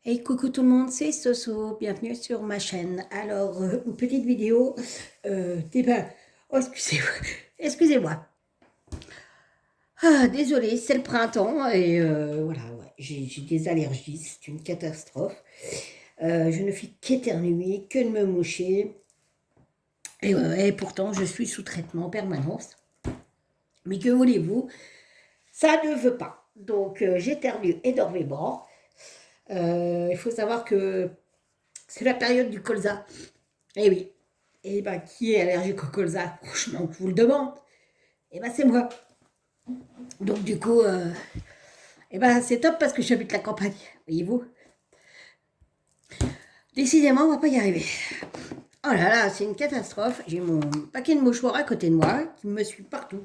Hey, coucou tout le monde, c'est Soso, bienvenue sur ma chaîne. Alors, une petite vidéo débat. Oh, excusez-moi, excusez-moi. Ah, désolée, c'est le printemps et voilà, ouais, j'ai des allergies, c'est une catastrophe. Je ne fais qu'éternuer, que de me moucher. Et pourtant, je suis sous traitement en permanence. Mais que voulez-vous, ça ne veut pas. Donc, j'éternue énormément. Il faut savoir que c'est la période du colza. Eh oui. Et ben, qui est allergique au colza? Franchement, je vous le demande. Eh ben, c'est moi. Donc, du coup, eh ben, c'est top parce que j'habite la campagne, voyez-vous. Décidément, on va pas y arriver. Oh là là, c'est une catastrophe. J'ai mon paquet de mouchoirs à côté de moi qui me suit partout.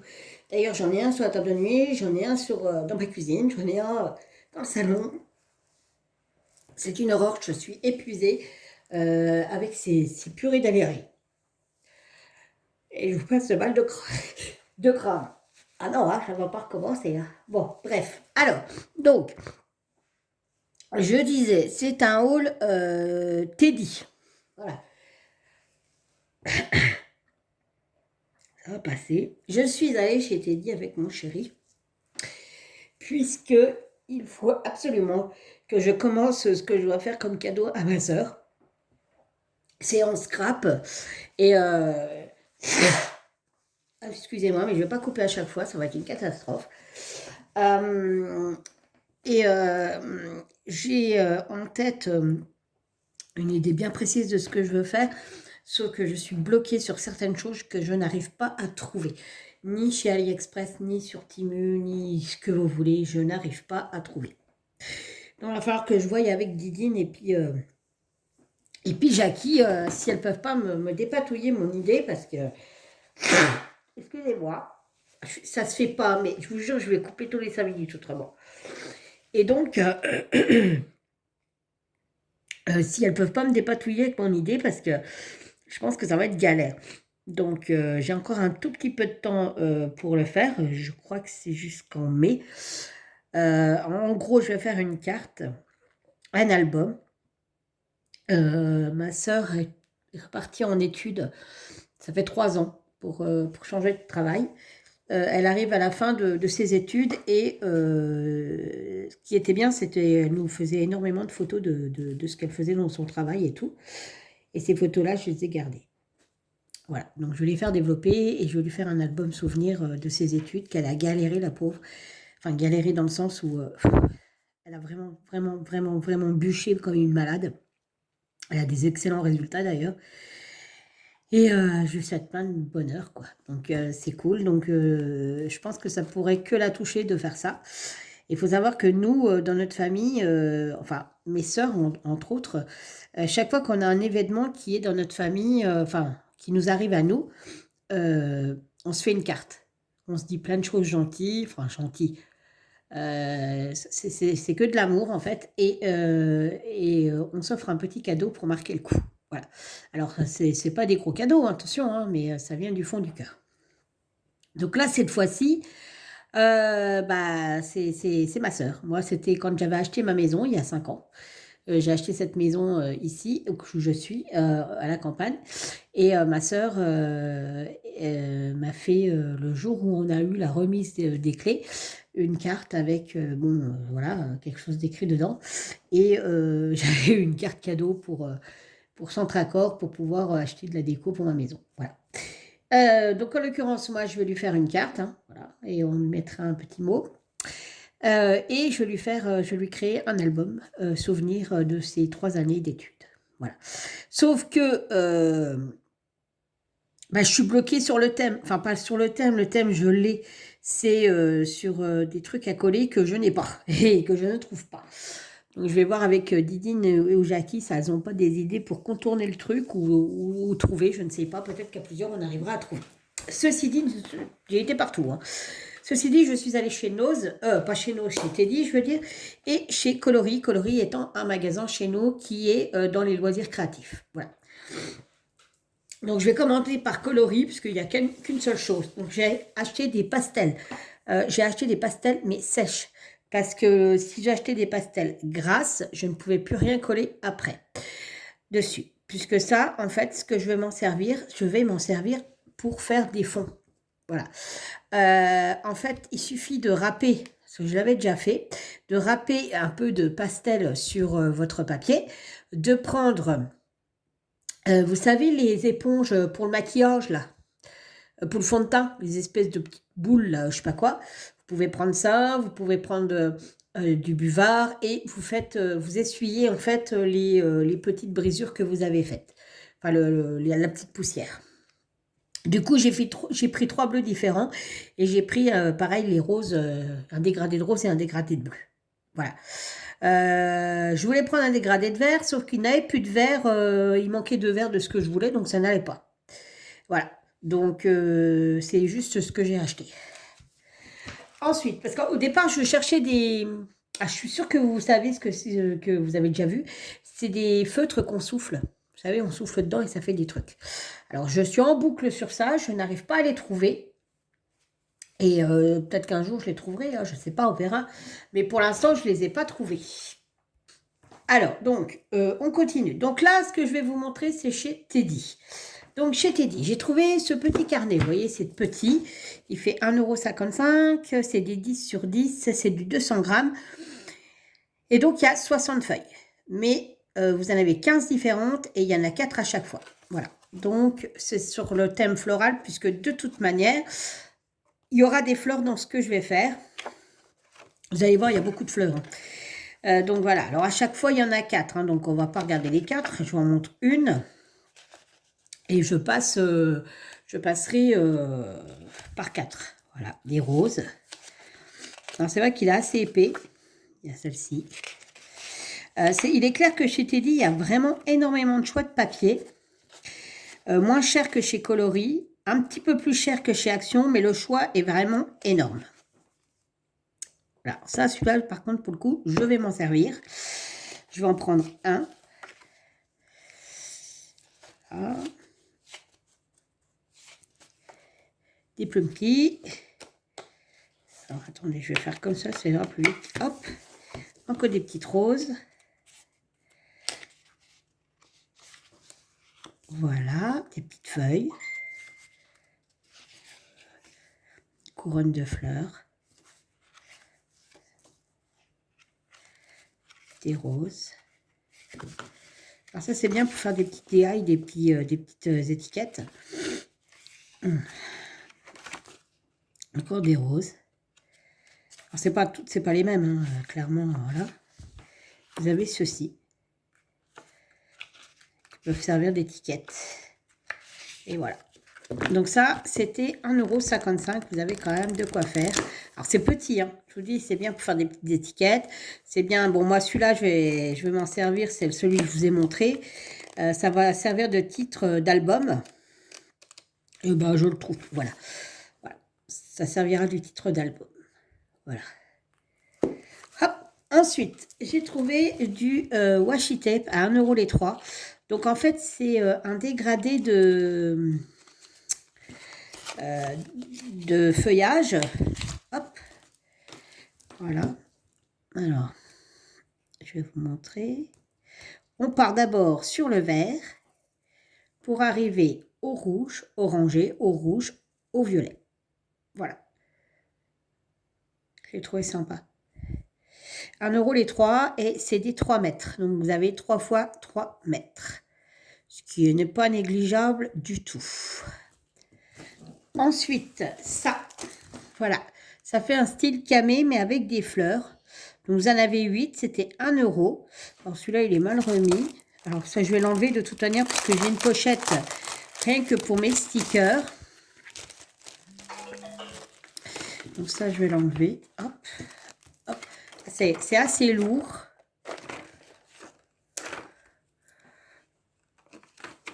D'ailleurs, j'en ai un sur la table de nuit, j'en ai un dans ma cuisine, j'en ai un dans le salon. C'est une horreur, je suis épuisée avec ces purées d'allergie. Et je vous passe le mal de crâne. Ah non, hein, ça ne va pas recommencer. Hein. Bon, bref. Alors, donc, je disais, c'est un haul Teddy. Voilà, ça va passer. Je suis allée chez Teddy avec mon chéri, puisque il faut absolument que je commence ce que je dois faire comme cadeau à ma sœur. C'est en scrap. Et excusez-moi, mais je ne vais pas couper à chaque fois, ça va être une catastrophe. Et j'ai en tête une idée bien précise de ce que je veux faire, sauf que je suis bloquée sur certaines choses que je n'arrive pas à trouver. Ni chez AliExpress, ni sur Temu, ni ce que vous voulez, je n'arrive pas à trouver. Donc il va falloir que je voie avec Didine et puis Jackie, si elles peuvent pas me dépatouiller mon idée, parce que, excusez-moi, ça se fait pas, mais je vous jure, je vais couper tous les 5 minutes autrement. Et donc, si elles peuvent pas me dépatouiller avec mon idée, parce que je pense que ça va être galère. Donc, j'ai encore un tout petit peu de temps pour le faire. Je crois que c'est jusqu'en mai. En gros, je vais faire une carte, un album. Ma sœur est repartie en études. Ça fait 3 ans pour changer de travail. Elle arrive à la fin de ses études et ce qui était bien, c'était qu'elle nous faisait énormément de photos de ce qu'elle faisait dans son travail et tout. Et ces photos-là, je les ai gardées. Voilà, donc je vais les faire développer et je vais lui faire un album souvenir de ses études, qu'elle a galéré, la pauvre. Enfin, galéré dans le sens où elle a vraiment, vraiment, vraiment, vraiment bûché comme une malade. Elle a des excellents résultats d'ailleurs. Et je lui souhaite plein de bonheur, quoi. Donc c'est cool. Donc je pense que ça pourrait que la toucher de faire ça. Il faut savoir que nous, dans notre famille, enfin mes sœurs entre autres, chaque fois qu'on a un événement qui est dans notre famille, enfin qui nous arrive à nous, on se fait une carte. On se dit plein de choses gentilles, enfin gentilles. C'est que de l'amour en fait, et on s'offre un petit cadeau pour marquer le coup. Voilà. Alors c'est pas des gros cadeaux, hein, attention, hein, mais ça vient du fond du cœur. Donc là cette fois-ci, bah c'est ma sœur. Moi c'était quand j'avais acheté ma maison il y a 5 ans. J'ai acheté cette maison ici où je suis à la campagne, et ma sœur m'a fait le jour où on a eu la remise des clés une carte avec bon voilà quelque chose d'écrit dedans, et j'avais eu une carte cadeau pour Centracor pour pouvoir acheter de la déco pour ma maison. Voilà. Donc en l'occurrence moi je vais lui faire une carte, hein, voilà, et on lui mettra un petit mot. Et je vais lui créer un album souvenir de ces 3 années d'études. Voilà. Sauf que bah, je suis bloquée sur le thème. Enfin, pas sur le thème je l'ai. C'est sur des trucs à coller que je n'ai pas et que je ne trouve pas. Donc je vais voir avec Didine ou Jackie, ça, elles n'ont pas des idées pour contourner le truc ou trouver, je ne sais pas. Peut-être qu'à plusieurs, on arrivera à trouver. Ceci dit, j'ai été partout. Hein. Ceci dit, je suis allée chez Nose, pas chez Nose, chez Teddy, je veux dire, et chez Coloris. Coloris étant un magasin chez nous qui est dans les loisirs créatifs. Voilà. Donc, je vais commencer par Coloris, puisqu'il n'y a qu'une seule chose. Donc, j'ai acheté des pastels. J'ai acheté des pastels, mais sèches. Parce que si j'achetais des pastels grasses, je ne pouvais plus rien coller après dessus. Puisque ça, en fait, ce que je vais m'en servir pour faire des fonds. Voilà. En fait, il suffit de râper, parce que je l'avais déjà fait, de râper un peu de pastel sur votre papier, de prendre, vous savez, les éponges pour le maquillage, là, pour le fond de teint, les espèces de petites boules, là, je sais pas quoi. Vous pouvez prendre ça, vous pouvez prendre du buvard et vous essuyez en fait les petites brisures que vous avez faites. Enfin, la petite poussière. Du coup, j'ai pris 3 bleus différents et j'ai pris, pareil, les roses, un dégradé de rose et un dégradé de bleu. Voilà. Je voulais prendre un dégradé de vert, sauf qu'il n'avait plus de vert. Il manquait de vert de ce que je voulais, donc ça n'allait pas. Voilà. Donc, c'est juste ce que j'ai acheté. Ensuite, parce qu'au départ, je cherchais des... Ah, je suis sûre que vous savez que vous avez déjà vu. C'est des feutres qu'on souffle. Vous savez, on souffle dedans et ça fait des trucs. Alors, je suis en boucle sur ça. Je n'arrive pas à les trouver. Et peut-être qu'un jour, je les trouverai. Hein, je ne sais pas, on verra. Mais pour l'instant, je ne les ai pas trouvés. Alors, donc, on continue. Donc là, ce que je vais vous montrer, c'est chez Teddy. Donc, chez Teddy, j'ai trouvé ce petit carnet. Vous voyez, c'est petit. Il fait 1,55 €. C'est des 10 sur 10. C'est du 200 grammes. Et donc, il y a 60 feuilles. Mais vous en avez 15 différentes et il y en a 4 à chaque fois. Voilà. Donc, c'est sur le thème floral, puisque de toute manière, il y aura des fleurs dans ce que je vais faire. Vous allez voir, il y a beaucoup de fleurs. Donc, voilà. Alors, à chaque fois, il y en a 4. Hein, donc, on ne va pas regarder les 4. Je vous en montre une. Et je passerai par 4. Voilà, des roses. Alors, c'est vrai qu'il est assez épais. Il y a celle-ci. Il est clair que chez Teddy, il y a vraiment énormément de choix de papier. Moins cher que chez Coloris. Un petit peu plus cher que chez Action, mais le choix est vraiment énorme. Voilà, ça, celui-là, par contre, pour le coup, je vais m'en servir. Je vais en prendre un. Voilà. Des plumetis. Alors, attendez, je vais faire comme ça ira plus vite. Hop. Encore des petites roses. Voilà, des petites feuilles. Couronne de fleurs. Des roses. Alors ça, c'est bien pour faire des petites DI, des petites étiquettes. Encore des roses. Alors, c'est pas les mêmes, hein, clairement, voilà. Vous avez ceux-ci, qui peuvent servir d'étiquette. Et voilà. Donc ça, c'était 1,55 €. Vous avez quand même de quoi faire. Alors, c'est petit, hein. Je vous dis, c'est bien pour faire des petites étiquettes. C'est bien. Bon, moi, celui-là, je vais m'en servir. C'est celui que je vous ai montré. Ça va servir de titre d'album. Et ben, je le trouve. Voilà. Voilà. Ça servira du titre d'album. Voilà. Hop. Ensuite, j'ai trouvé du washi tape à 1 € les 3. Donc, en fait, c'est un dégradé de feuillage. Hop. Voilà. Alors, je vais vous montrer. On part d'abord sur le vert pour arriver au rouge, orangé, au rouge, au violet. Voilà. J'ai trouvé sympa. 1 € les 3 et c'est des 3 mètres. Donc, vous avez 3 fois 3 mètres. Ce qui n'est pas négligeable du tout. Ensuite, ça. Voilà. Ça fait un style camé, mais avec des fleurs. Donc, vous en avez 8. C'était 1 €. Alors, celui-là, il est mal remis. Alors, ça, je vais l'enlever de toute manière parce que j'ai une pochette rien que pour mes stickers. Donc, ça, je vais l'enlever. Hop. Hop. C'est assez lourd.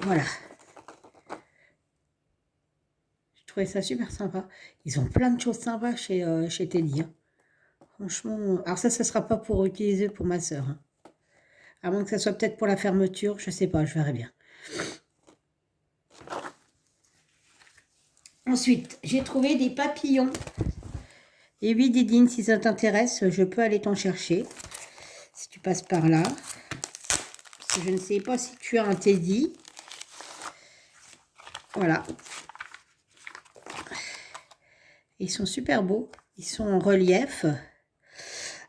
Voilà. J'ai trouvé ça super sympa. Ils ont plein de choses sympas chez Teddy. Hein. Franchement. Alors ça sera pas pour utiliser pour ma soeur. Hein. À moins que ça soit peut-être pour la fermeture. Je sais pas, je verrai bien. Ensuite, j'ai trouvé des papillons. Et oui, Didine, si ça t'intéresse, je peux aller t'en chercher. Si tu passes par là. Parce que je ne sais pas si tu as un Teddy. Voilà. Ils sont super beaux. Ils sont en relief.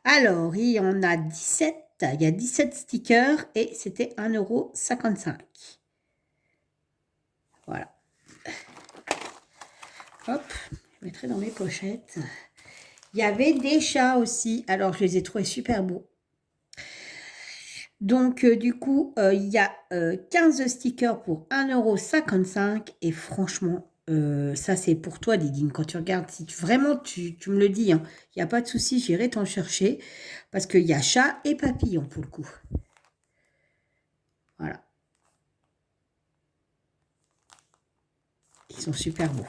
Alors, il y en a 17. Il y a 17 stickers et c'était 1,55 €. Voilà. Hop, je mettrai dans mes pochettes. Il y avait des chats aussi. Alors, je les ai trouvés super beaux. Donc, du coup, il y a 15 stickers pour 1,55 € et franchement, ça c'est pour toi, Didine. Quand tu regardes, si vraiment tu me le dis, hein, il n'y a pas de souci, j'irai t'en chercher parce qu'il y a chat et papillon pour le coup. Voilà. Ils sont super beaux.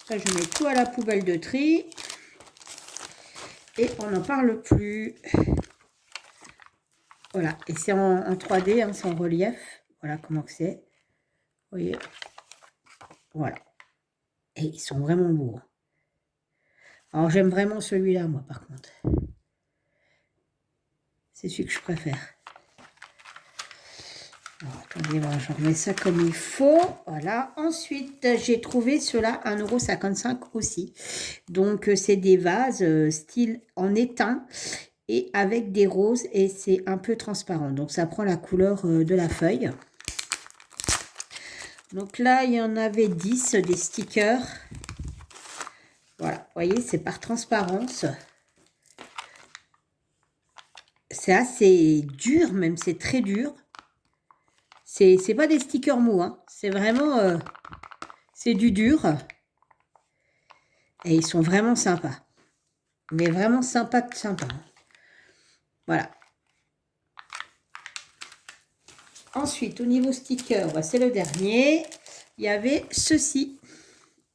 Ça, je mets tout à la poubelle de tri et on n'en parle plus. Voilà, et c'est en 3D, hein, c'est en relief. Voilà comment que c'est. Vous voyez. Voilà. Et ils sont vraiment beaux. Alors, j'aime vraiment celui-là, moi, par contre. C'est celui que je préfère. Alors, attendez, voilà, je remets ça comme il faut. Voilà. Ensuite, j'ai trouvé ceux-là 1,55 € aussi. Donc, c'est des vases style en étain et avec des roses et c'est un peu transparent. Donc, ça prend la couleur de la feuille. Donc là, il y en avait 10, des stickers. Voilà, vous voyez, c'est par transparence. C'est assez dur, même, c'est très dur. C'est pas des stickers mous, hein. C'est vraiment, c'est du dur. Et ils sont vraiment sympas. Mais vraiment sympa. Voilà. Ensuite, au niveau sticker, bah, c'est le dernier. Il y avait ceci.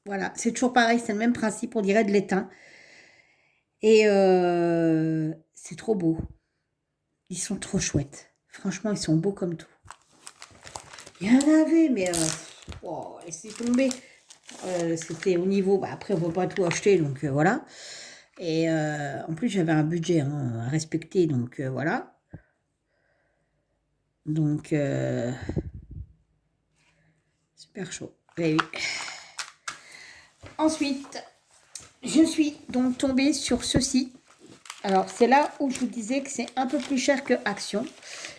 Voilà, c'est toujours pareil, c'est le même principe, on dirait de l'étain. Et c'est trop beau. Ils sont trop chouettes. Franchement, ils sont beaux comme tout. Il y en avait, mais oh, laissez tomber. C'était au niveau... Bah, après, on ne peut pas tout acheter, donc voilà. Et en plus, j'avais un budget hein, à respecter, donc voilà. Donc, super chaud. Et oui. Ensuite, je suis donc tombée sur ceci. Alors, c'est là où je vous disais que c'est un peu plus cher que Action,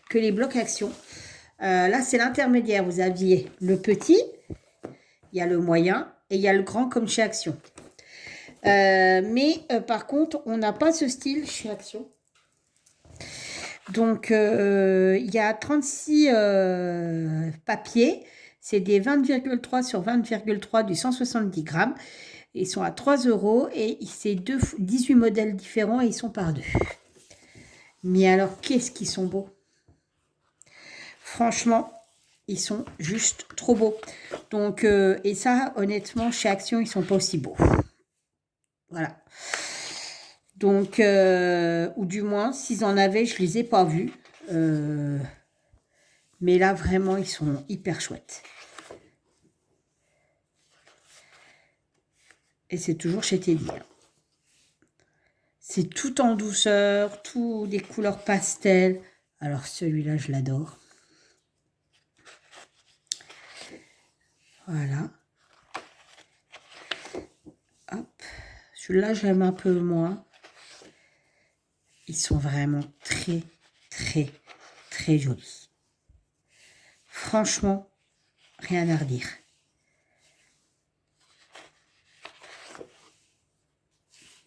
que les blocs Action. Là, c'est l'intermédiaire. Vous aviez le petit, il y a le moyen et il y a le grand comme chez Action. Mais par contre, on n'a pas ce style chez Action. Donc, il y a 36 papiers. C'est des 20,3 sur 20,3 du 170 grammes. Ils sont à 3 € et c'est 18 modèles différents et ils sont par deux. Mais alors, qu'est-ce qu'ils sont beaux! Franchement, ils sont juste trop beaux. Donc, et ça, honnêtement, chez Action, ils sont pas aussi beaux. Voilà. Donc, ou du moins, s'ils en avaient, je les ai pas vus. Mais là, vraiment, ils sont hyper chouettes. Et c'est toujours chez Teddy. C'est tout en douceur, tout des couleurs pastel. Alors, celui-là, je l'adore. Voilà. Hop. Celui-là, j'aime un peu moins. Ils sont vraiment très, très, très jolis. Franchement, rien à redire.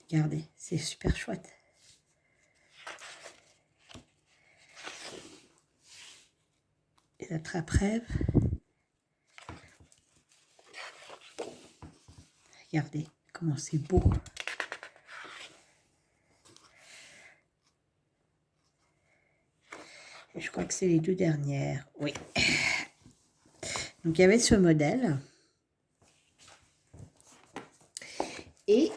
Regardez, c'est super chouette. Et l'attrape-rêve. Regardez comment c'est beau. Et je crois que c'est les deux dernières. Oui. Donc, il y avait ce modèle. Et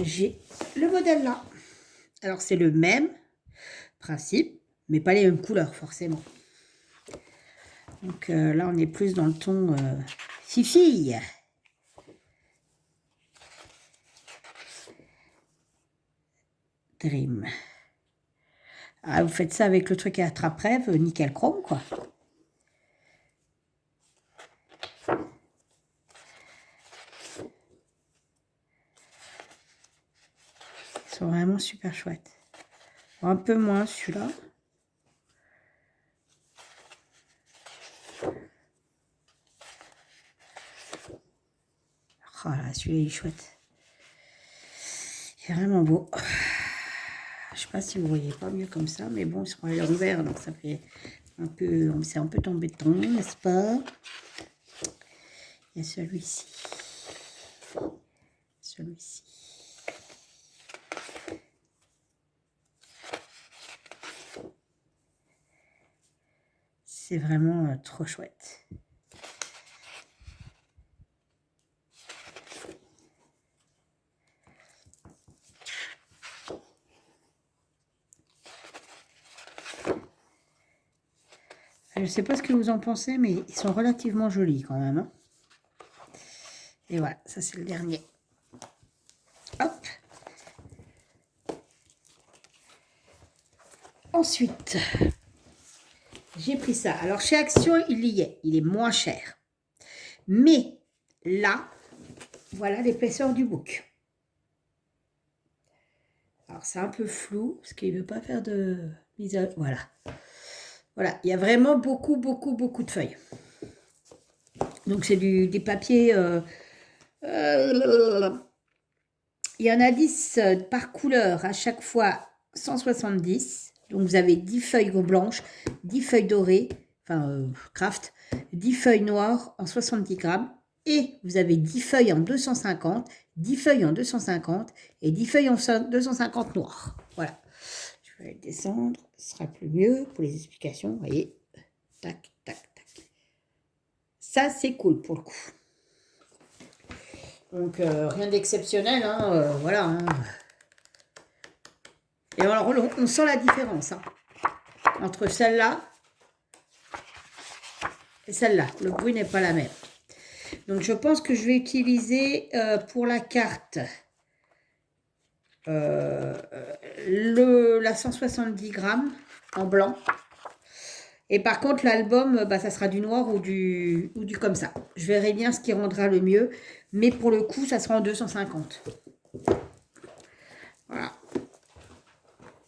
j'ai le modèle là. Alors, c'est le même principe, mais pas les mêmes couleurs, forcément. Donc, là, on est plus dans le ton fifi. Dream. Ah, vous faites ça avec le truc à attrape-rêve, nickel chrome, quoi. Ils sont vraiment super chouettes. Un peu moins celui-là. Oh là, celui-là il est chouette. Il est vraiment beau. Je sais pas si vous voyez pas mieux comme ça, mais bon, ils sont à l'envers, donc ça fait un peu, c'est un peu embêtant, n'est-ce pas? Il y a celui-ci. Celui-ci. C'est vraiment trop chouette. Je ne sais pas ce que vous en pensez, mais ils sont relativement jolis quand même. Hein. Et voilà, ça c'est le dernier. Hop. Ensuite, j'ai pris ça. Alors chez Action, il y est. Il est moins cher. Mais là, voilà l'épaisseur du bouc. Alors c'est un peu flou, parce qu'il ne veut pas faire de mise à... Voilà. Voilà, il y a vraiment beaucoup de feuilles. Donc c'est des papiers... il y en a 10 par couleur, à chaque fois 170. Donc vous avez 10 feuilles blanches, 10 feuilles dorées, enfin craft, 10 feuilles noires en 70 grammes. Et vous avez 10 feuilles en 250, 10 feuilles en 250 et 10 feuilles en 250 noires. Voilà. Je vais descendre, ce sera plus mieux pour les explications. Vous voyez, tac, tac, tac. Ça, c'est cool pour le coup. Donc, rien d'exceptionnel, hein, voilà. Hein. Et alors, on sent la différence hein, entre celle-là et celle-là. Le bruit n'est pas la même. Donc, je pense que je vais utiliser pour la carte la 170 grammes en blanc. Et par contre, l'album, bah, ça sera du noir ou du comme ça. Je verrai bien ce qui rendra le mieux. Mais pour le coup, ça sera en 250. Voilà.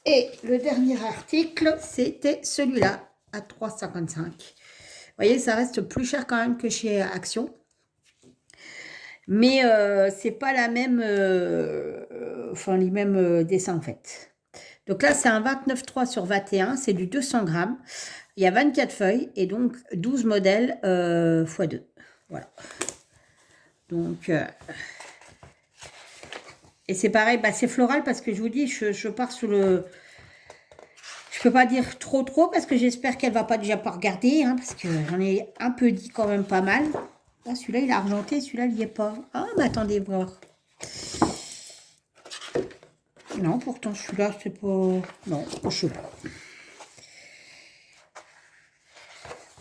Et le dernier article, c'était celui-là, à 3,55. Vous voyez, ça reste plus cher quand même que chez Action. Mais c'est pas la même, enfin les mêmes dessins en fait. Donc là, c'est un 29,3 sur 21, c'est du 200 grammes. Il y a 24 feuilles et donc 12 modèles x 2. Voilà. Donc, et c'est pareil, bah, c'est floral parce que je vous dis, je pars sous le... Je peux pas dire trop parce que j'espère qu'elle va pas déjà pas regarder, hein, parce que j'en ai un peu dit quand même pas mal. Là, celui-là, il est argenté, celui-là, il n'y est pas. Ah, mais attendez voir. Non, pourtant, celui-là, c'est pas... Non, je sais pas.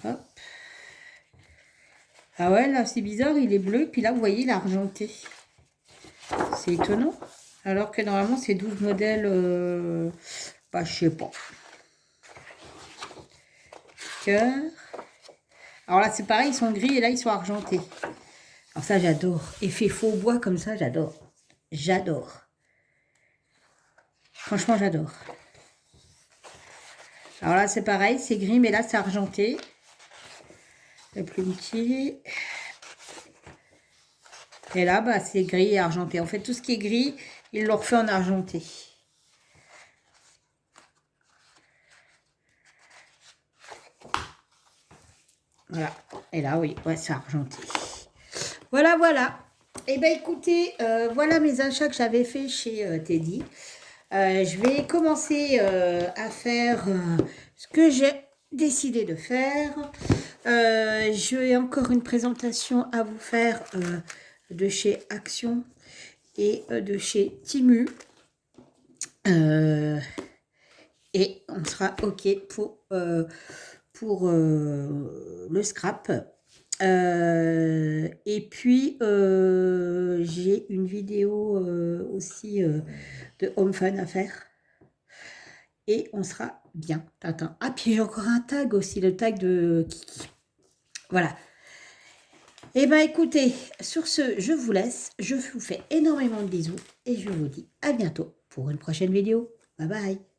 Hop. Ah ouais, là, c'est bizarre, il est bleu, puis là, vous voyez, il est argenté. C'est étonnant. Alors que normalement, c'est 12 modèles... Bah, je sais pas. Cœur. Alors là, c'est pareil, ils sont gris et là, ils sont argentés. Alors ça, j'adore. Effet faux bois comme ça, j'adore. J'adore. Franchement, j'adore. Alors là, c'est pareil, c'est gris, mais là, c'est argenté. Le plus petit. Et là, bah, c'est gris et argenté. En fait, tout ce qui est gris, ils l'ont refait en argenté. Voilà. Et là, oui, ouais, c'est argenté. Voilà, voilà. Et bien, écoutez, voilà mes achats que j'avais fait chez Teddy. Je vais commencer à faire ce que j'ai décidé de faire. J'ai encore une présentation à vous faire de chez Action et de chez Temu. Et on sera OK pour le scrap. Et puis, j'ai une vidéo aussi de Home Fun à faire. et on sera bien. Tintin. Ah, puis j'ai encore un tag aussi, le tag de Kiki. Voilà. Eh bien, écoutez, sur ce, je vous laisse. Je vous fais énormément de bisous et je vous dis à bientôt pour une prochaine vidéo. Bye bye.